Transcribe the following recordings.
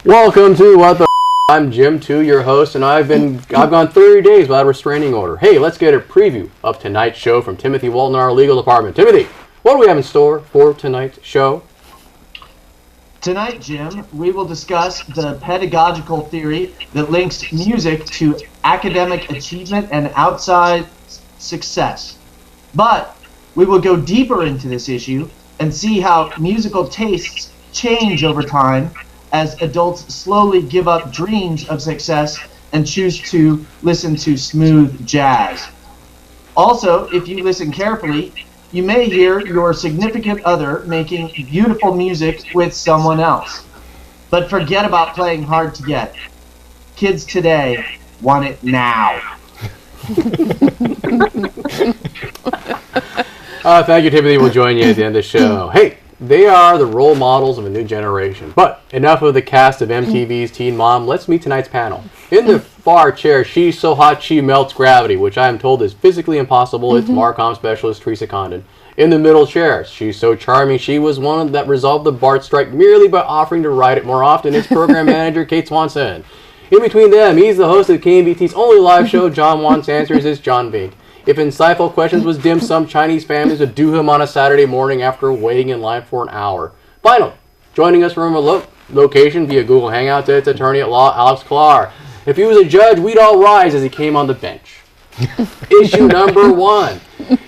Welcome to What the I'm Jim 2, your host, and I've gone 30 days without a restraining order. Hey, let's get a preview of tonight's show from Timothy Walton, our legal department. Timothy, what do we have in store for tonight's show? Tonight, Jim, we will discuss the pedagogical theory that links music to academic achievement and outside success. But we will go deeper into this issue and see how musical tastes change over time as adults slowly give up dreams of success and choose to listen to smooth jazz. Also, if you listen carefully, you may hear your significant other making beautiful music with someone else. But forget about playing hard to get. Kids today want it now. Thank you, Timothy. We'll join you at the end of the show. Hey, they are the role models of a new generation. But enough of the cast of MTV's Teen Mom. Let's meet tonight's panel. In the far chair, she's so hot she melts gravity, which I am told is physically impossible. It's Marcom specialist Teresa Condon. In the middle chair, she's so charming she was one that resolved the BART strike merely by offering to ride it more often. It's program manager Kate Swanson. In between them, he's the host of KMVT's only live show, John Wants Answers, is John Vink. If insightful questions was dim sum, Chinese families would do him on a Saturday morning after waiting in line for an hour. Finally, joining us from a location via Google Hangouts, it's attorney at law Alex Klar. If he was a judge, we'd all rise as he came on the bench. Issue number 1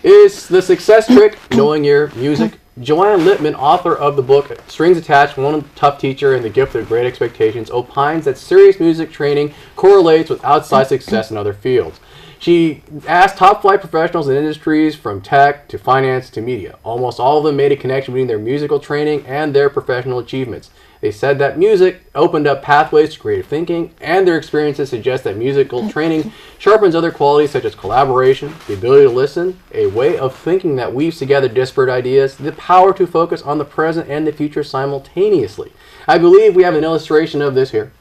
is The Success Trick, Knowing Your Music. Joanne Littman, author of the book Strings Attached, One Tough Teacher and the Gift of Great Expectations, opines that serious music training correlates with outside success in other fields. She asked top-flight professionals in industries from tech to finance to media. Almost all of them made a connection between their musical training and their professional achievements. They said that music opened up pathways to creative thinking, and their experiences suggest that musical training sharpens other qualities such as collaboration, the ability to listen, a way of thinking that weaves together disparate ideas, the power to focus on the present and the future simultaneously. I believe we have an illustration of this here.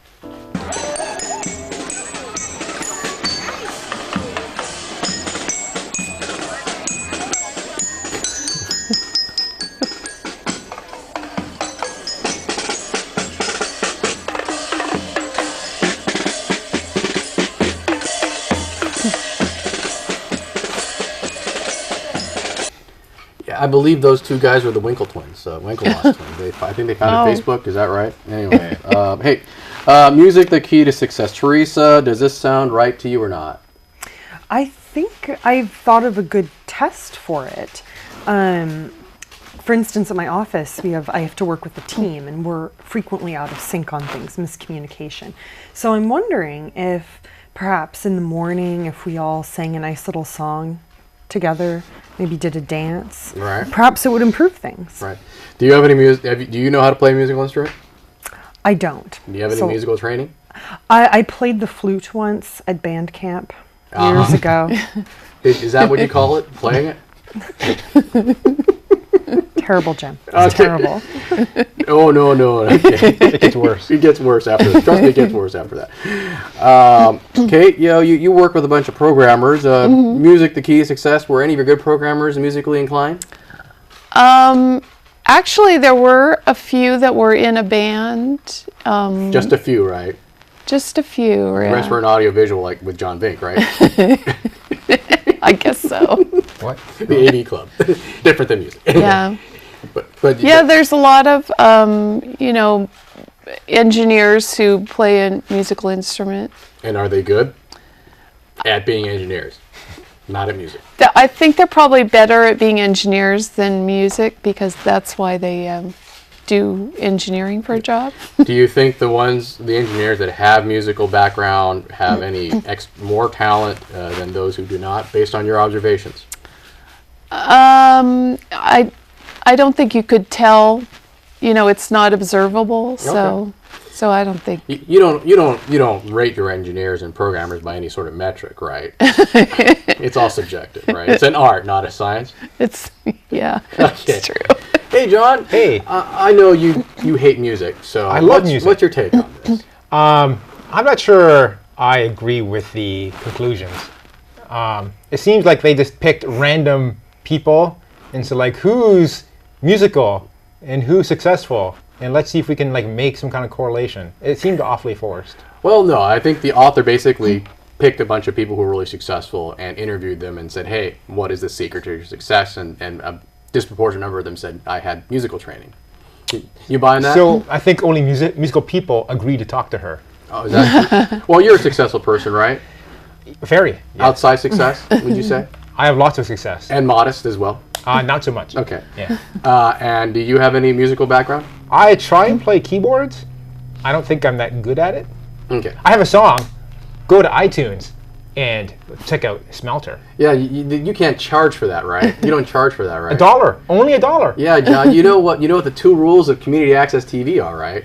I believe those two guys were the Winkle twins, Winklevoss twins. I think they founded Facebook. Is that right? Anyway, hey, music, the key to success. Teresa, does this sound right to you or not? I think I've thought of a good test for it. For instance, at my office, I have to work with a team, and we're frequently out of sync on things, miscommunication. So I'm wondering if perhaps in the morning, if we all sang a nice little song together, maybe did a dance, right? Perhaps it would improve things. Right. Do you have any music? Do you know how to play a musical instrument? I don't. Do you have any musical training? I played the flute once at band camp years ago. Is that what you call it? Playing it? Terrible, Jim. It's terrible. Oh, no. Okay. It gets worse. It gets worse after that. Trust me, it gets worse after that. Kate, you work with a bunch of programmers. Music, the key to success. Were any of your good programmers musically inclined? Actually, there were a few that were in a band. Just a few, right? Just a few, The rest were an audio-visual, like with John Vink, right? I guess so. What? The AV Club. Different than music. Yeah. But there's a lot of, engineers who play a musical instrument. And are they good at being engineers? Not at music. I think they're probably better at being engineers than music because that's why they do engineering for a job. Do you think the engineers that have musical background have any more talent than those who do not, based on your observations? I don't think you could tell. It's not observable, so I don't think you don't rate your engineers and programmers by any sort of metric, right? It's all subjective, right? It's an art, not a science. It's Okay. It's true. Hey, John. Hey. I know you hate music, so I love music. What's your take on this? I'm not sure I agree with the conclusions. It seems like they just picked random people and so like who's musical and who's successful and let's see if we can like make some kind of correlation. It seemed awfully forced. Well, no, I think the author basically picked a bunch of people who were really successful and interviewed them and said, hey, what is the secret to your success? And a disproportionate number of them said, I had musical training. You buying that? So I think only musical people agree to talk to her. Oh, is that well, you're a successful person, right? Very. Yeah. Outside success, would you say? I have lots of success. And modest as well? Not so much. Okay. Yeah. And do you have any musical background? I try and play keyboards. I don't think I'm that good at it. Okay. I have a song. Go to iTunes and check out Smelter. Yeah, you can't charge for that, right? You don't charge for that, right? $1. Only $1. Yeah, John, you know what the 2 rules of community access TV are, right?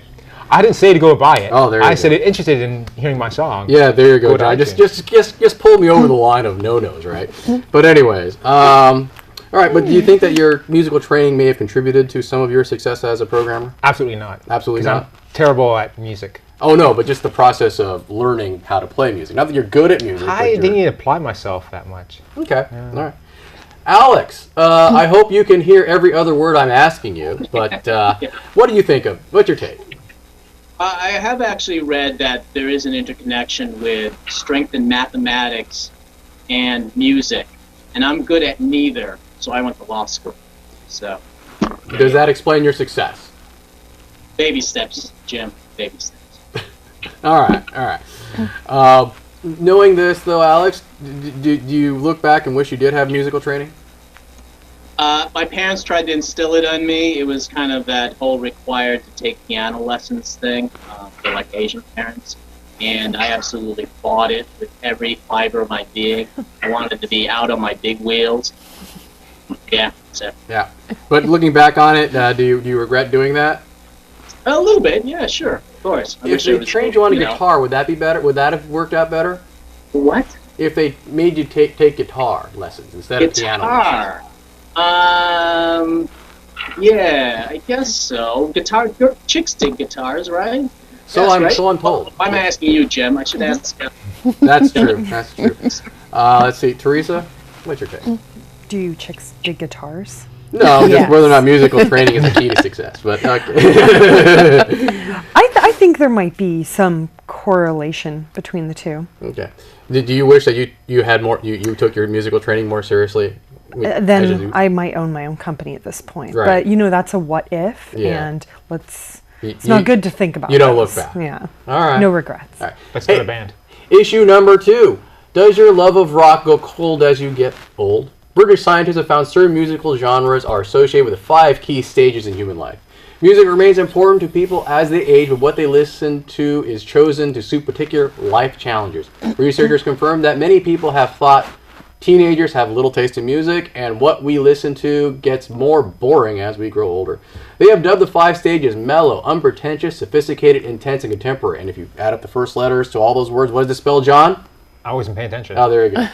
I didn't say to go buy it. Oh, there you I go. said interested in hearing my song. Yeah, there you go, to John. iTunes. Just pull me over the line of no-nos, right? But anyways, all right, but do you think that your musical training may have contributed to some of your success as a programmer? Absolutely not. Absolutely 'Cause not? I'm terrible at music. Oh, no, but just the process of learning how to play music. Not that you're good at music. I but didn't need to apply myself that much. Okay, all right. Alex, I hope you can hear every other word I'm asking you, but what do you think of? What's your take? I have actually read that there is an interconnection with strength in mathematics and music, and I'm good at neither, so I went to law school. So, Does that explain your success? baby steps, Jim, baby steps. All right. Knowing this, though, Alex, do you look back and wish you did have musical training? My parents tried to instill it on me. It was kind of that whole required to take piano lessons thing for like Asian parents. And I absolutely fought it with every fiber of my being. I wanted to be out on my big wheels. Yeah, so. Yeah. But looking back on it, do you regret doing that? A little bit, yeah, sure, of course. I If wish they it was, trained you on a know. guitar, would that be better? Would that have worked out better? What? If they made you take guitar lessons instead of piano lessons? Guitar. Yeah, I guess so. Guitar. Chicks dig guitars, right? So I'm told. Why am I asking you, Jim? I should ask. That's true. That's true. Let's see, Teresa, what's your take? Do chicks dig guitars? No, just Yes. whether or not musical training is a key to success. But okay. I think there might be some correlation between the two. Okay. Do you wish that you had more? You took your musical training more seriously? Then I might own my own company at this point. Right. But that's a what if, Yeah. and it's not good to think about. You don't look those. back. Yeah. All right. No regrets. All right. Let's start a band. Issue number 2. Does your love of rock go cold as you get old? British scientists have found certain musical genres are associated with 5 key stages in human life. Music remains important to people as they age, but what they listen to is chosen to suit particular life challenges. Researchers confirm that many people have thought teenagers have little taste in music, and what we listen to gets more boring as we grow older. They have dubbed the 5 stages mellow, unpretentious, sophisticated, intense, and contemporary. And if you add up the first letters to all those words, what does it spell, John? I wasn't paying attention. Oh, there you go.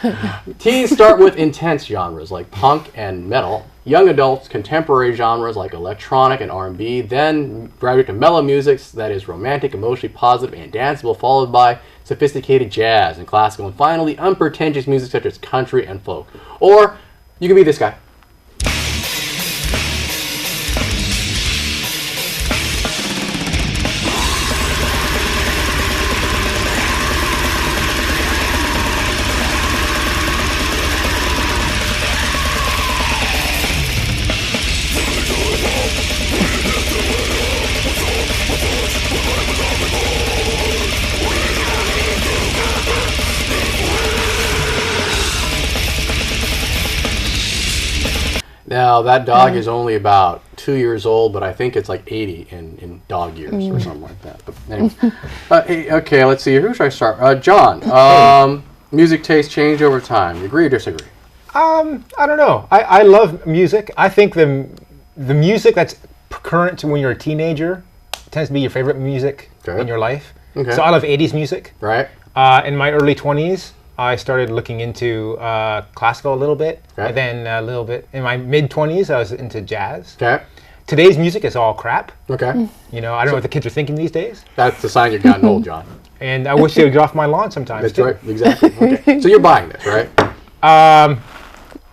Teens start with intense genres like punk and metal. Young adults, contemporary genres like electronic and R&B. Then graduate to mellow music that is romantic, emotionally positive, and danceable, followed by sophisticated jazz and classical. And finally, unpretentious music such as country and folk. Or you can be this guy. Now, that dog is only about 2 years old, but I think it's like 80 in dog years or something like that. But anyway. Hey, okay, let's see. Who should I start? John, music taste change over time. You agree or disagree? I don't know. I love music. I think the music that's current to when you're a teenager tends to be your favorite music in your life. Okay. So I love 80s music. Right. In my early 20s, I started looking into classical a little bit. Okay. And then a little bit. In my mid-20s, I was into jazz. Okay. Today's music is all crap. Okay. I don't know what the kids are thinking these days. That's the sign you're gotten old, John. And I wish they would get off my lawn sometimes. That's too. right. Exactly. Okay. So you're buying this, right? I'm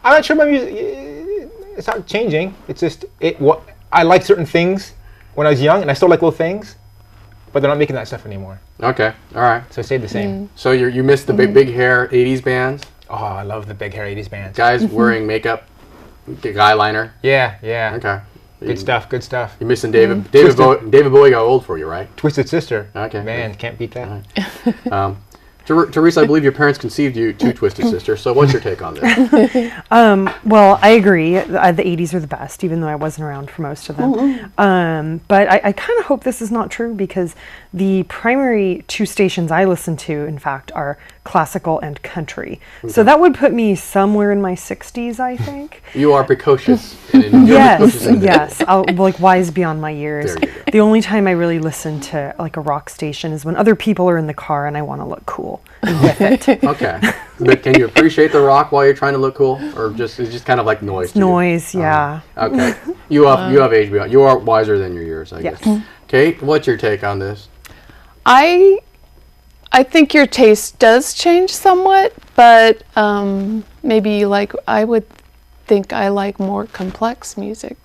not sure my music. It's not changing. It's just I like certain things when I was young, and I still like Little Things, but they're not making that stuff anymore. Okay, all right. So I stayed the same. So you missed the big hair 80s bands? Oh, I love the big hair 80s bands. Guys wearing makeup, eyeliner? Yeah, yeah. Okay. Good stuff, good stuff. You're missing David. David Bowie got old for you, right? Twisted Sister. Okay. Man, can't beat that. Right. Teresa, I believe your parents conceived you to Twisted Sister, so what's your take on this? Well, I agree. The 80s are the best, even though I wasn't around for most of them. But I kind of hope this is not true, because the primary two stations I listen to, in fact, are classical and country. Okay. So that would put me somewhere in my 60s, I think. You are precocious. Yes. I'll, like, wise beyond my years. The only time I really listen to like a rock station is when other people are in the car and I want to look cool and with it. Okay. But can you appreciate the rock while you're trying to look cool, or it's just kind of like noise? It's noise, yeah. Okay. You have age beyond. You are wiser than your years, I guess. Kate, what's your take on this? I think your taste does change somewhat, but maybe I would think I like more complex music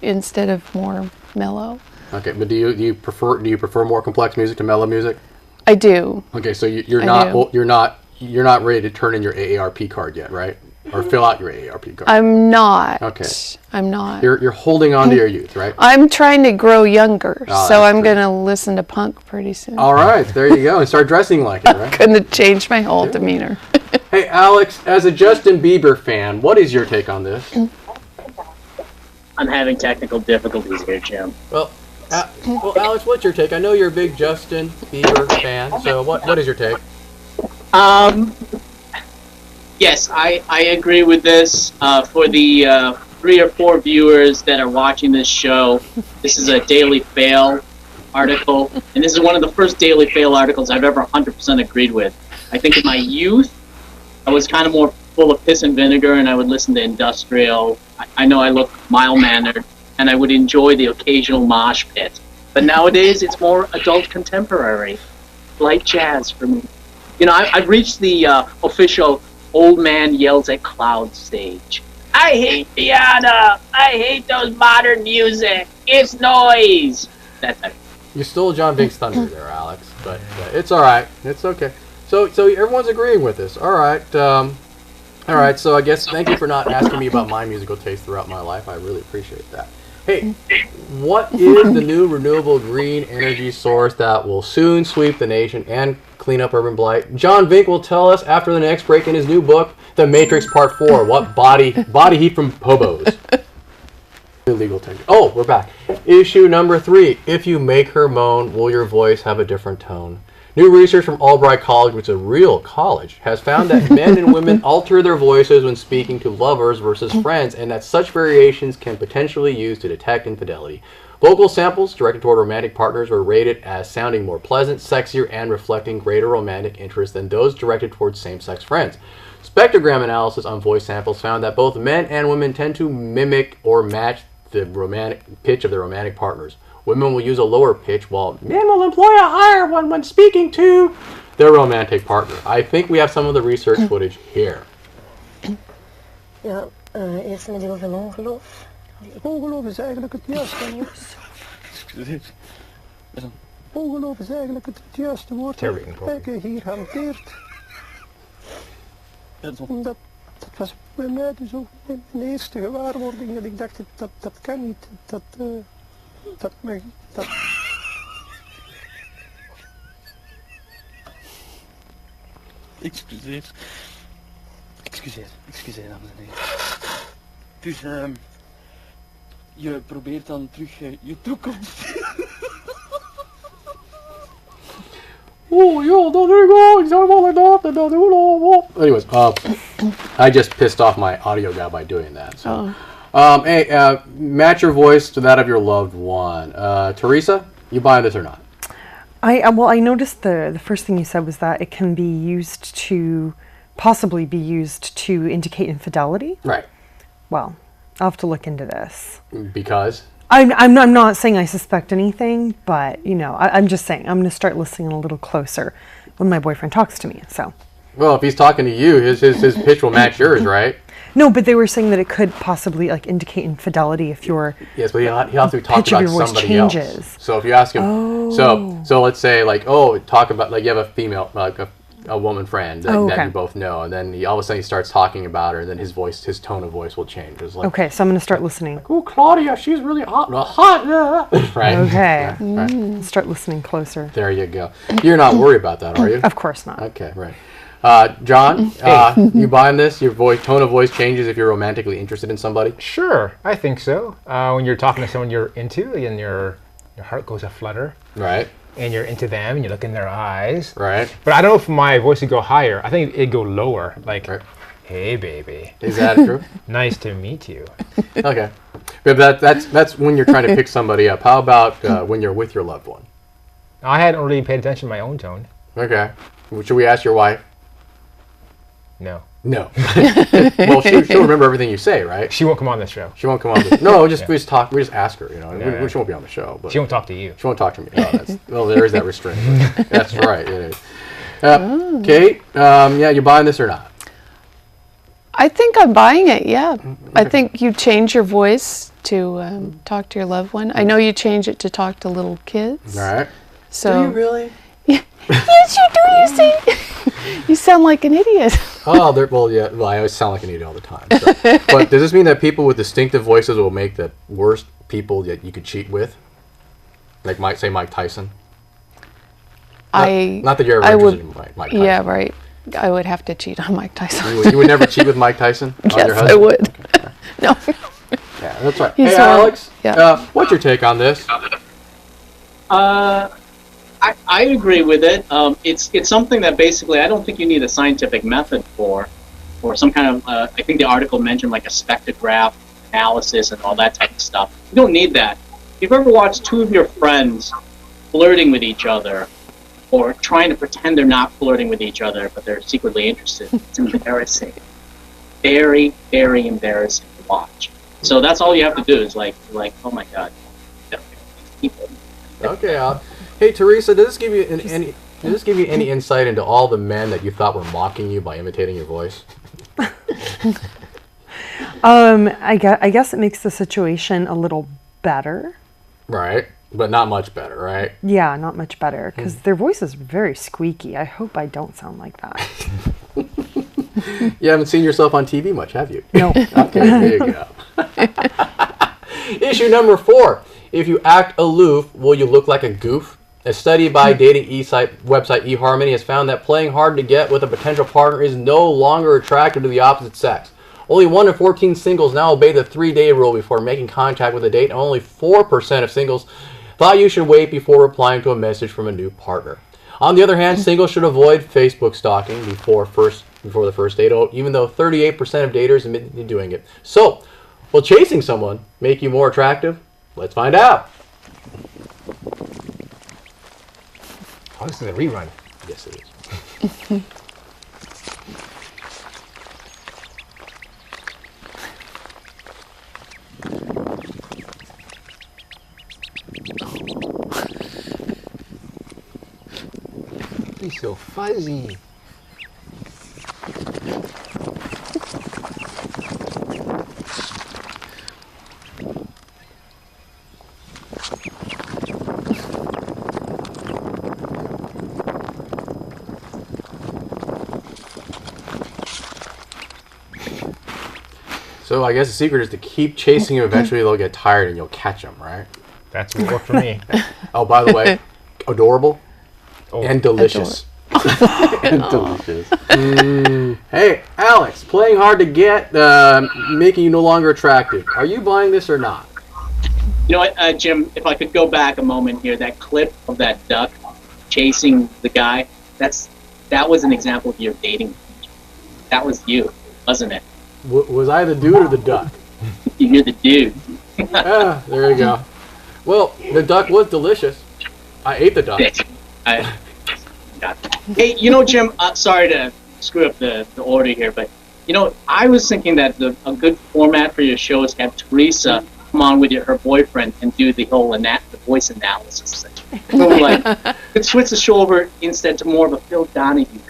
instead of more mellow. Okay, but do you prefer more complex music to mellow music? I do. Okay, so you're not ready to turn in your AARP card yet, right? Or fill out your AARP card. I'm not. Okay. I'm not. You're holding on to your youth, right? I'm trying to grow younger, so I'm going to listen to punk pretty soon. All right, there you go, and start dressing like it, right? I'm going to change my whole demeanor. Hey, Alex, as a Justin Bieber fan, what is your take on this? I'm having technical difficulties here, Jim. Well, Alex, what's your take? I know you're a big Justin Bieber fan, so what is your take? Yes, I agree with this. For the 3 or 4 viewers that are watching this show, this is a Daily Fail article, and this is one of the first Daily Fail articles I've ever 100% agreed with. I think in my youth, I was kind of more full of piss and vinegar, and I would listen to industrial. I know I look mild-mannered, and I would enjoy the occasional mosh pit. But nowadays, it's more adult contemporary, light jazz for me. You know, I've reached the official old man yells at cloud stage. I hate piano. I hate those modern music. It's noise. That type. You stole John Vink's thunder there, Alex, but it's all right. It's okay. So everyone's agreeing with this. All right. All right. So I guess thank you for not asking me about my musical taste throughout my life. I really appreciate that. Hey, what is the new renewable green energy source that will soon sweep the nation and clean up urban blight? John Vink will tell us after the next break in his new book, The Matrix Part 4, What Body Heat from Hobos. Illegal tension. Oh, we're back. Issue number 3. If you make her moan, will your voice have a different tone? New research from Albright College, which is a real college, has found that men and women alter their voices when speaking to lovers versus friends, and that such variations can potentially be used to detect infidelity. Vocal samples directed toward romantic partners were rated as sounding more pleasant, sexier, and reflecting greater romantic interest than those directed towards same-sex friends. Spectrogram analysis on voice samples found that both men and women tend to mimic or match the romantic pitch of their romantic partners. Women will use a lower pitch, while men will employ a higher one when speaking to their romantic partner. I think we have some of the research footage here. Ja, eerst met heel veel ongeloof. Ongeloof is eigenlijk het juiste woord. Ongeloof is eigenlijk het juiste woord. Kijk, hier hanteert. Dat was bij mij dus ook mijn eerste gewaarwording. Dat ik dacht, dat kan niet. Dat mag. Excuseer, dames en heren. Dus, je probeert dan terug je toekomst. Oh, yeah, anyways, I just pissed off my audio guy by doing that. So, hey, match your voice to that of your loved one. Teresa, you buying this or not? I noticed the first thing you said was that it can be used to, possibly be used to indicate infidelity. Right. Well, I'll have to look into this. Because? I'm not saying I suspect anything, but, you know, I'm just saying I'm going to start listening a little closer when my boyfriend talks to me, so. Well, if he's talking to you, his pitch will match yours, right? No, but they were saying that it could possibly like indicate infidelity if your Yes, but he'll have to talk pitch of about your voice somebody changes. else. So if you ask him, so let's say like, oh, talk about like you have a female, like a woman friend that you both know, and then all of a sudden he starts talking about her, and then his tone of voice will change. It's like, okay, so I'm going to start listening. Like, oh, Claudia, she's really hot. Right. Okay. Right. Start listening closer. There you go. You're not worried about that, are you? Of course not. Okay, right. John, you buying this? Your tone of voice changes if you're romantically interested in somebody? Sure, I think so. When you're talking to someone you're into, and your heart goes aflutter. Right. And you're into them, and you look in their eyes. Right. But I don't know if my voice would go higher. I think it'd go lower. Like, hey, baby. Is that true? Nice to meet you. Okay. But that's when you're trying to pick somebody up. How about when you're with your loved one? I hadn't really paid attention to my own tone. Okay. Should we ask your wife? No. No. Well, she'll remember everything you say, right? She won't come on this show. She won't come on. No, we just talk. We just ask her. You know, she won't be on the show. But she won't talk to you. She won't talk to me. Oh, well, there is that restraint. That's right. It is. Kate, yeah, you buying this or not? I think I'm buying it. Yeah, I think you change your voice to talk to your loved one. I know you change it to talk to little kids. All right. So. Do you really? Yeah. Yes, you do. You see, you sound like an idiot. Oh, well, I always sound like an idiot all the time. So. But does this mean that people with distinctive voices will make the worst people that you could cheat with? Like Mike Tyson? Not that you're ever interested in Mike Tyson. Yeah, right. I would have to cheat on Mike Tyson. You would never cheat with Mike Tyson? Yes, I would. Okay. No. Yeah, that's right. Hey, Alex, what's your take on this? I agree with it. It's something that basically I don't think you need a scientific method for, or some kind of. I think the article mentioned like a spectrograph analysis and all that type of stuff. You don't need that. If you've ever watched two of your friends flirting with each other, or trying to pretend they're not flirting with each other, but they're secretly interested, it's embarrassing. Very, very embarrassing to watch. So that's all you have to do is like, oh my God, people. Okay, hey Teresa, does this give you any insight into all the men that you thought were mocking you by imitating your voice? I guess it makes the situation a little better. Right, but not much better, right? Yeah, not much better because their voice is very squeaky. I hope I don't sound like that. You haven't seen yourself on TV much, have you? No. Okay, there you go. Issue number 4. If you act aloof, will you look like a goof? A study by dating website eHarmony has found that playing hard to get with a potential partner is no longer attractive to the opposite sex. Only 1 in 14 singles now obey the 3-day rule before making contact with a date, and only 4% of singles thought you should wait before replying to a message from a new partner. On the other hand, singles should avoid Facebook stalking before the first date, even though 38% of daters admit to doing it. So, will chasing someone make you more attractive? Let's find out. Oh, this is a rerun. Yes, it is. He's so fuzzy. So I guess the secret is to keep chasing him. Eventually they'll get tired and you'll catch them, right? That's what worked for me. Oh, by the way, adorable and delicious. And delicious. Hey, Alex, playing hard to get, making you no longer attractive. Are you buying this or not? You know what, Jim, if I could go back a moment here, that clip of that duck chasing the guy, that was an example of your dating. That was you, wasn't it? Was I the dude or the duck? You're the dude. There you go. Well, the duck was delicious. I ate the duck. Hey, you know, Jim, sorry to screw up the order here, but, you know, I was thinking that a good format for your show is have Teresa come on with her boyfriend and do the whole the voice analysis thing. So, like, could switch the show over instead to more of a Phil Donahue.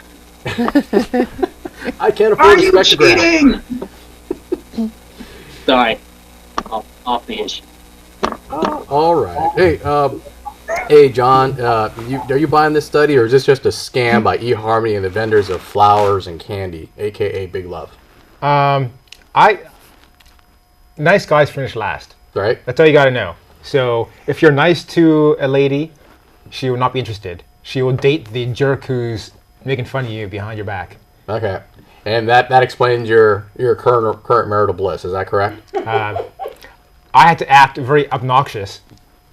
I can't afford a spectrograph. Sorry, off the issue. All right. Hey, John. Are you buying this study, or is this just a scam by eHarmony and the vendors of flowers and candy, aka Big Love? Nice guys finish last. Right. That's all you got to know. So if you're nice to a lady, she will not be interested. She will date the jerk who's making fun of you behind your back. Okay. And that explains your current marital bliss. Is that correct? I had to act very obnoxious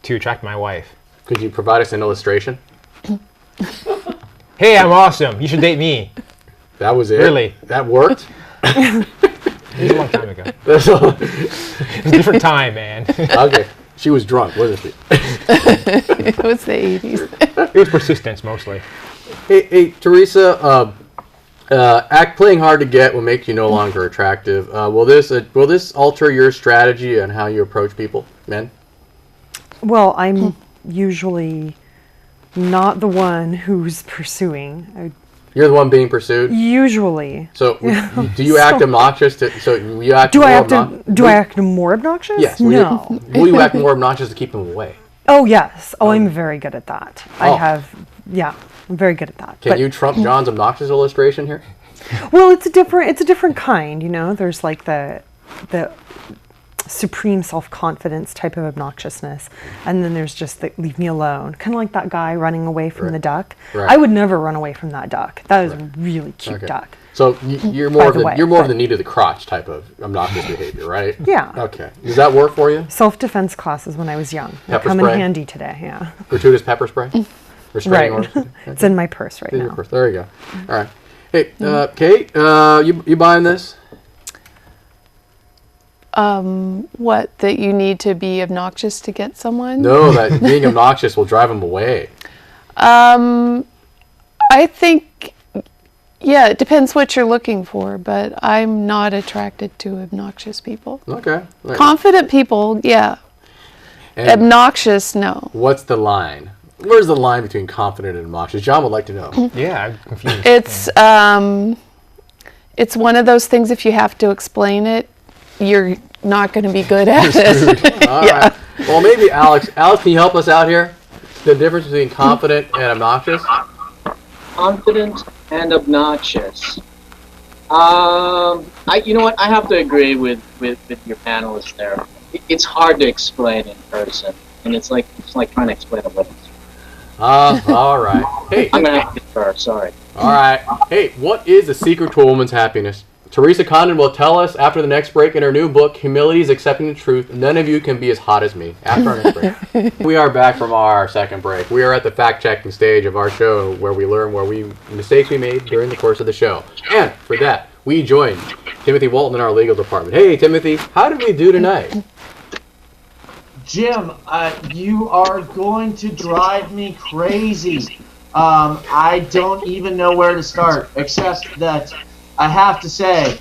to attract my wife. Could you provide us an illustration? Hey, I'm awesome. You should date me. That was it? Really? That worked? It was a long time ago. It was a different time, man. Okay. She was drunk, wasn't she? It was the 80s. It was persistence, mostly. Hey, Teresa, playing hard to get will make you no longer attractive. Will this alter your strategy on how you approach people, men? Well, I'm usually not the one who's pursuing. You're the one being pursued? Usually. So, do you act obnoxious to? So you act. Do I act more obnoxious? Yes. No. Will you act more obnoxious to keep them away? Oh yes. Oh, I'm very good at that. I'm very good at that. Can you trump John's obnoxious illustration here? Well, it's a different kind. You know, there's like the supreme self-confidence type of obnoxiousness, and then there's just the leave me alone, kind of like that guy running away from the duck. Right. I would never run away from that duck. That was a really cute duck. So you're more of the knee to the crotch type of obnoxious behavior, right? Yeah. Okay. Does that work for you? Self-defense classes when I was young. Pepper come spray? in handy today. Yeah. Gratuitous pepper spray. Right. Okay. It's in my purse right now. Your purse. There you go. All right. Hey, Kate, you buying this? What, that you need to be obnoxious to get someone? No, that being obnoxious will drive them away. I think, yeah, it depends what you're looking for, but I'm not attracted to obnoxious people. Okay. Right. Confident people, yeah. And obnoxious, no. What's the line? Where's the line between confident and obnoxious? John would like to know. Yeah, I'm confused. It's one of those things, if you have to explain it, you're not going to be good at it. All right. Well, maybe Alex, can you help us out here? The difference between confident and obnoxious? Confident and obnoxious. You know what? I have to agree with your panelists there. It's hard to explain in person, and it's like trying to explain a wedding. All right. Hey, I'm gonna have to defer. Sorry. All right. Hey, what is the secret to a woman's happiness? Teresa Condon will tell us after the next break in her new book, Humility is Accepting the Truth. None of you can be as hot as me. After our next break. We are back from our second break. We are at the fact-checking stage of our show where we learn mistakes we made during the course of the show. And for that, we join Timothy Walton in our legal department. Hey, Timothy, how did we do tonight? Jim, you are going to drive me crazy. I don't even know where to start, except that I have to say,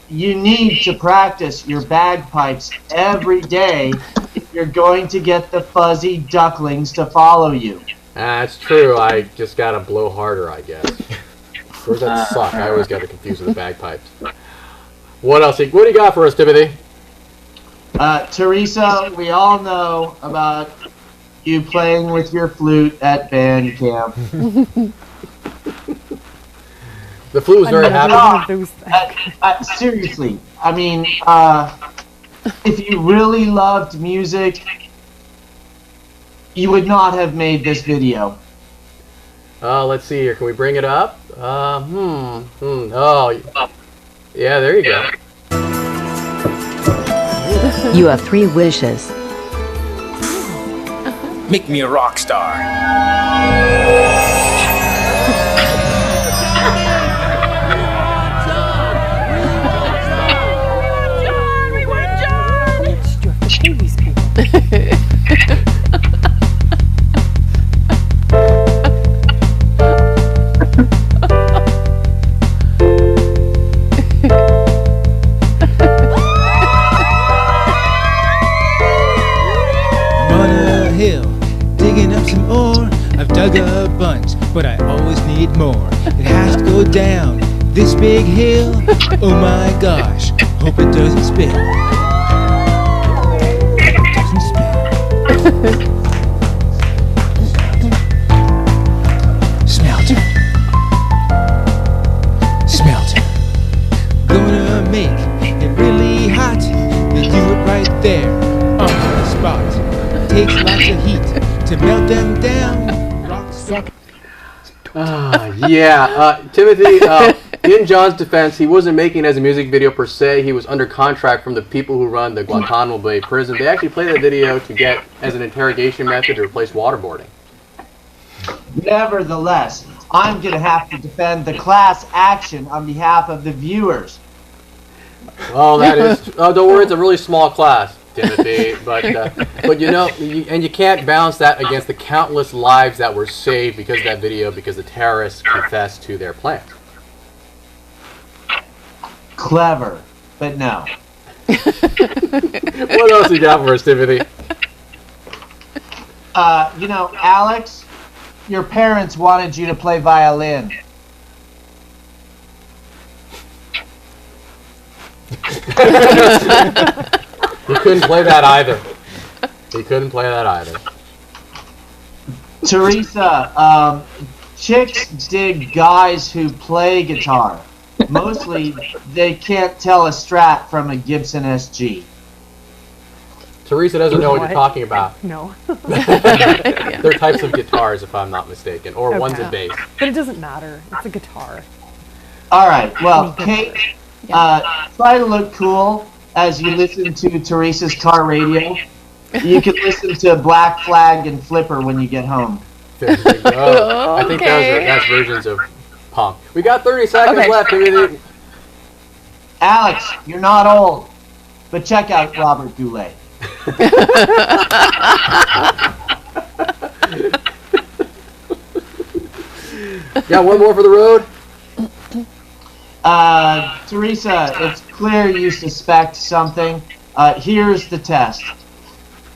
you need to practice your bagpipes every day if you're going to get the fuzzy ducklings to follow you. That's true. I just gotta blow harder, I guess. Or does that suck? I always got it confused with the bagpipes. What else? What do you got for us, Timothy? Teresa, we all know about you playing with your flute at band camp. The flute was very happy. Seriously, I mean, if you really loved music, you would not have made this video. Let's see here. Can we bring it up? Oh, yeah, there you go. You have 3 wishes. Make me a rock star. Dug a bunch, but I always need more. It has to go down this big hill. Oh my gosh, hope it doesn't spill. Smelter. Smelter. Gonna make it really hot. You do it right there on the spot. Takes lots of heat to melt them down. Rocks. Timothy, in John's defense, he wasn't making it as a music video per se. He was under contract from the people who run the Guantanamo Bay prison. They actually played that video to get as an interrogation method to replace waterboarding. Nevertheless, I'm going to have to defend the class action on behalf of the viewers. Well, that is... don't worry, it's a really small class, Timothy. But you know, you can't balance that against the countless lives that were saved because of that video, because the terrorists confessed to their plan. Clever, but no. What else you got for us, Timothy? You know, Alex, your parents wanted you to play violin. He couldn't play that either. He couldn't play that either. Teresa, chicks dig guys who play guitar. Mostly, they can't tell a Strat from a Gibson SG. Teresa doesn't know what you're talking about. No. They're types of guitars, if I'm not mistaken, or one's a bass. But it doesn't matter. It's a guitar. All right. Well, Kate, try to look cool as you listen to Teresa's car radio. You can listen to Black Flag and Flipper when you get home. There you go. I think that's versions of punk. We got 30 seconds left. Timothy. Alex, you're not old, but check out Robert Goulet. Got one more for the road? Teresa, it's clear you suspect something. Here's the test.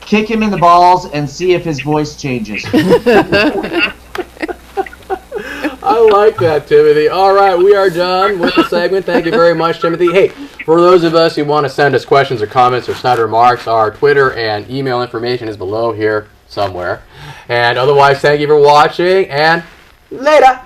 Kick him in the balls and see if his voice changes. I like that, Timothy. All right, we are done with the segment. Thank you very much, Timothy. Hey, for those of us who want to send us questions or comments or snide remarks, our Twitter and email information is below here somewhere. And otherwise, thank you for watching, and later.